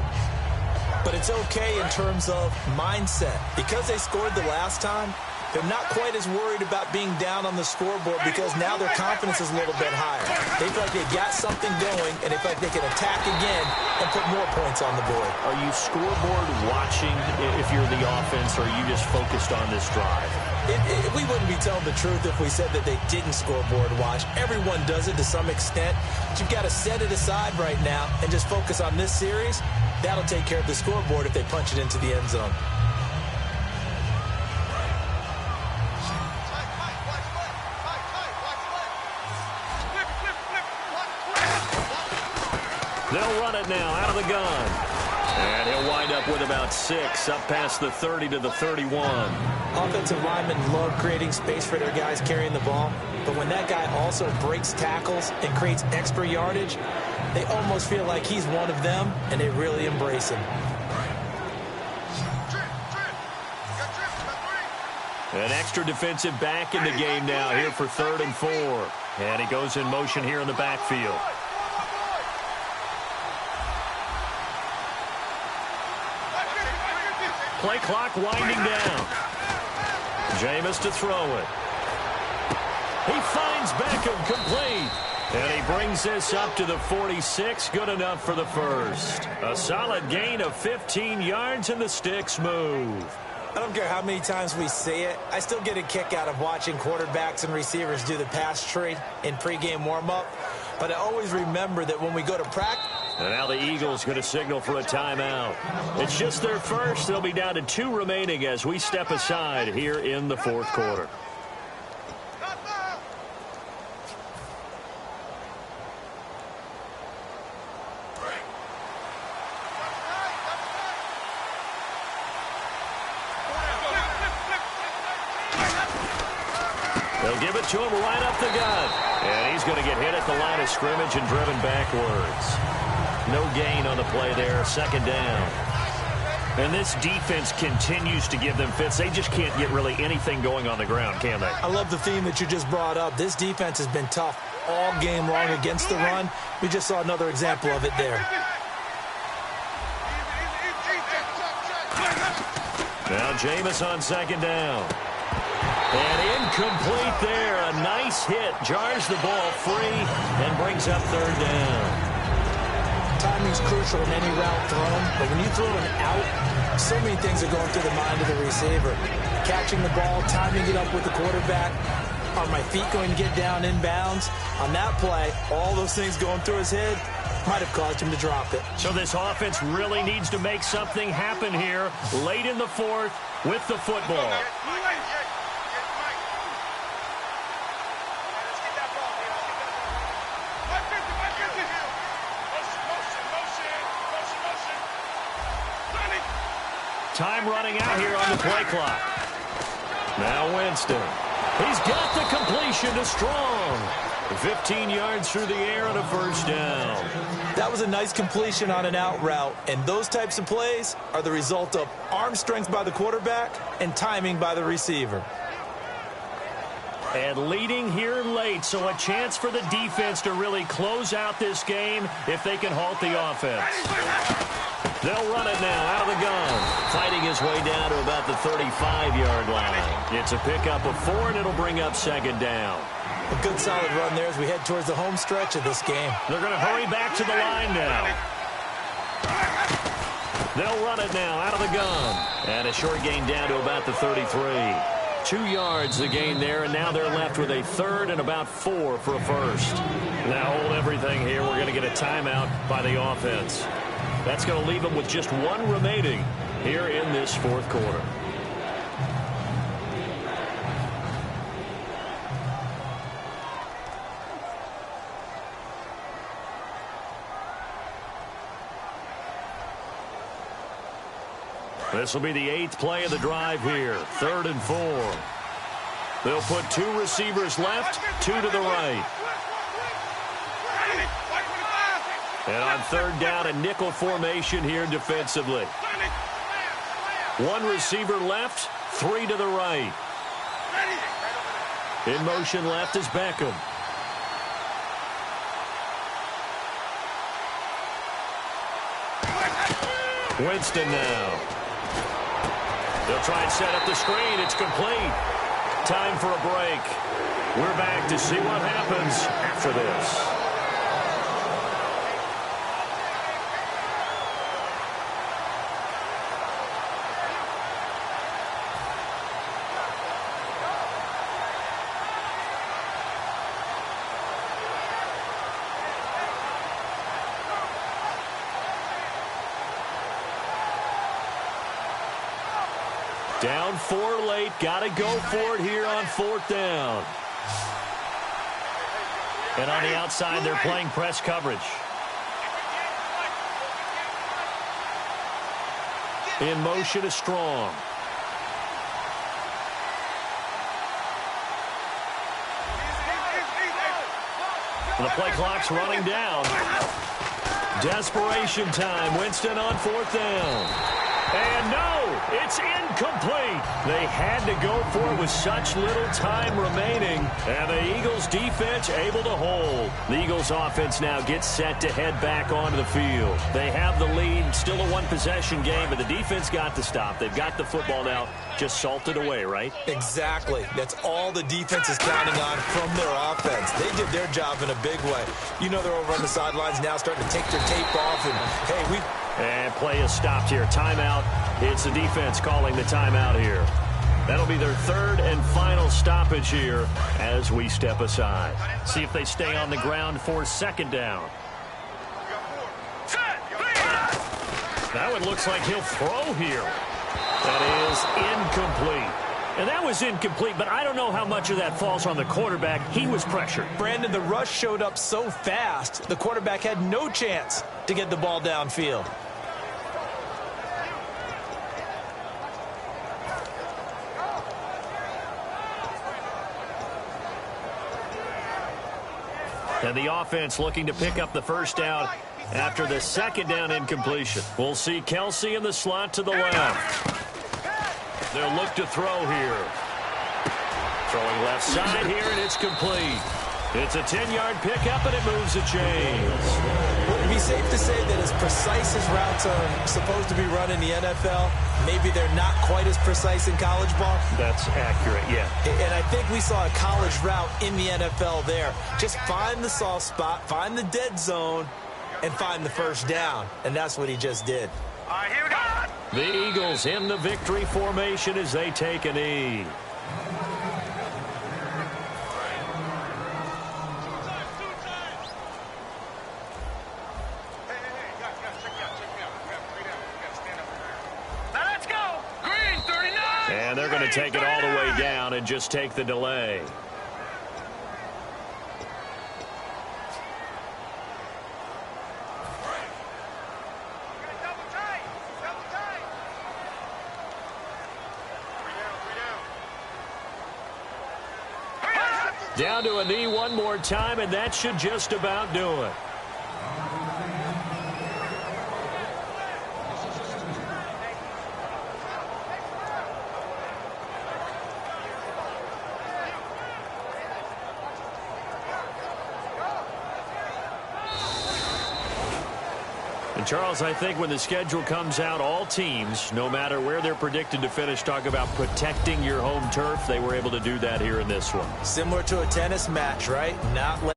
But it's okay in terms of mindset. Because they scored the last time, they're not quite as worried about being down on the scoreboard because now their confidence is a little bit higher. They feel like they got something going, and they feel like they can attack again and put more points on the board. Are you scoreboard watching if you're the offense, or are you just focused on this drive? We wouldn't be telling the truth if we said that they didn't scoreboard watch. Everyone does it to some extent. But you've got to set it aside right now and just focus on this series. That'll take care of the scoreboard if they punch it into the end zone. They'll run it now out of the gun. And he'll wind up with about 6, up past the 30 to the 31. Offensive linemen love creating space for their guys carrying the ball. But when that guy also breaks tackles and creates extra yardage, they almost feel like he's one of them, and they really embrace him. An extra defensive back in the game now here for 3rd and 4. And he goes in motion here in the backfield. Play clock winding down. Jameis to throw it. He finds Beckham complete. And he brings this up to the 46. Good enough for the first. A solid gain of 15 yards, and the sticks move. I don't care how many times we say it. I still get a kick out of watching quarterbacks and receivers do the pass tree in pregame warm-up. But I always remember that when we go to practice. And now the Eagles going to signal for a timeout. It's just their first. They'll be down to 2 remaining as we step aside here in the 4th quarter. They'll give it to him right up the gut. And he's going to get hit at the line of scrimmage and driven backwards. No gain on the play there. Second down. And this defense continues to give them fits. They just can't get really anything going on the ground, can they? I love the theme that you just brought up. This defense has been tough all game long against the run. We just saw another example of it there. Now Jameis on second down. And incomplete there. A nice hit. Jars the ball free and brings up third down. Timing's crucial in any route thrown, but when you throw an out, so many things are going through the mind of the receiver. Catching the ball, timing it up with the quarterback. Are my feet going to get down inbounds? On that play, all those things going through his head might have caused him to drop it. So this offense really needs to make something happen here late in the fourth with the football. Time running out here on the play clock. Now Winston. He's got the completion to Strong. 15 yards through the air and a first down. That was a nice completion on an out route, and those types of plays are the result of arm strength by the quarterback and timing by the receiver. And leading here late, so a chance for the defense to really close out this game if they can halt the offense. They'll run it now out of the gun. Fighting his way down to about the 35-yard line. It's a pickup of 4, and it'll bring up second down. A good solid run there as we head towards the home stretch of this game. They're going to hurry back to the line now. They'll run it now out of the gun. And a short gain down to about the 33. 2 yards the gain there, and now they're left with a third and about 4 for a first. Now hold everything here. We're going to get a timeout by the offense. That's going to leave them with just 1 remaining here in this fourth quarter. This will be the 8th play of the drive here. 3rd and 4. They'll put 2 receivers left, 2 to the right. And on 3rd down, a nickel formation here defensively. 1 receiver left, 3 to the right. In motion left is Beckham. Winston now. They'll try and set up the screen. It's complete. Time for a break. We're back to see what happens after this. Down 4 late. Got to go for it here on 4th down. And on the outside, they're playing press coverage. In motion is Strong. The play clock's running down. Desperation time. Winston on 4th down. And no, it's incomplete. They had to go for it with such little time remaining. And the Eagles defense able to hold. The Eagles offense now gets set to head back onto the field. They have the lead, still a 1-possession game, but the defense got to stop. They've got the football now, just salted away, right? Exactly. That's all the defense is counting on from their offense. They did their job in a big way. You know they're over on the sidelines now starting to take their tape off. And, hey, And play is stopped here. Timeout. It's the defense calling the timeout here. That'll be their 3rd and final stoppage here as we step aside. See if they stay on the ground for 2nd down. Now it looks like he'll throw here. That is incomplete. And that was incomplete, but I don't know how much of that falls on the quarterback. He was pressured. Brandon, the rush showed up so fast, the quarterback had no chance to get the ball downfield. And the offense looking to pick up the first down after the second down incompletion. We'll see Kelsey in the slot to the left. They'll look to throw here. Throwing left side here, and it's complete. It's a 10-yard pickup, and it moves the chains. Would it be safe to say that as precise as routes are supposed to be run in the NFL, maybe they're not quite as precise in college ball? That's accurate, yeah. And I think we saw a college route in the NFL there. Just find the soft spot, find the dead zone, and find the first down. And that's what he just did. All right, here we go. The Eagles in the victory formation as they take a knee. And they're going to take it all the way down and just take the delay. Down to a knee one more time, and that should just about do it. And Charles, I think when the schedule comes out, all teams, no matter where they're predicted to finish, talk about protecting your home turf. They were able to do that here in this one. Similar to a tennis match, right? Not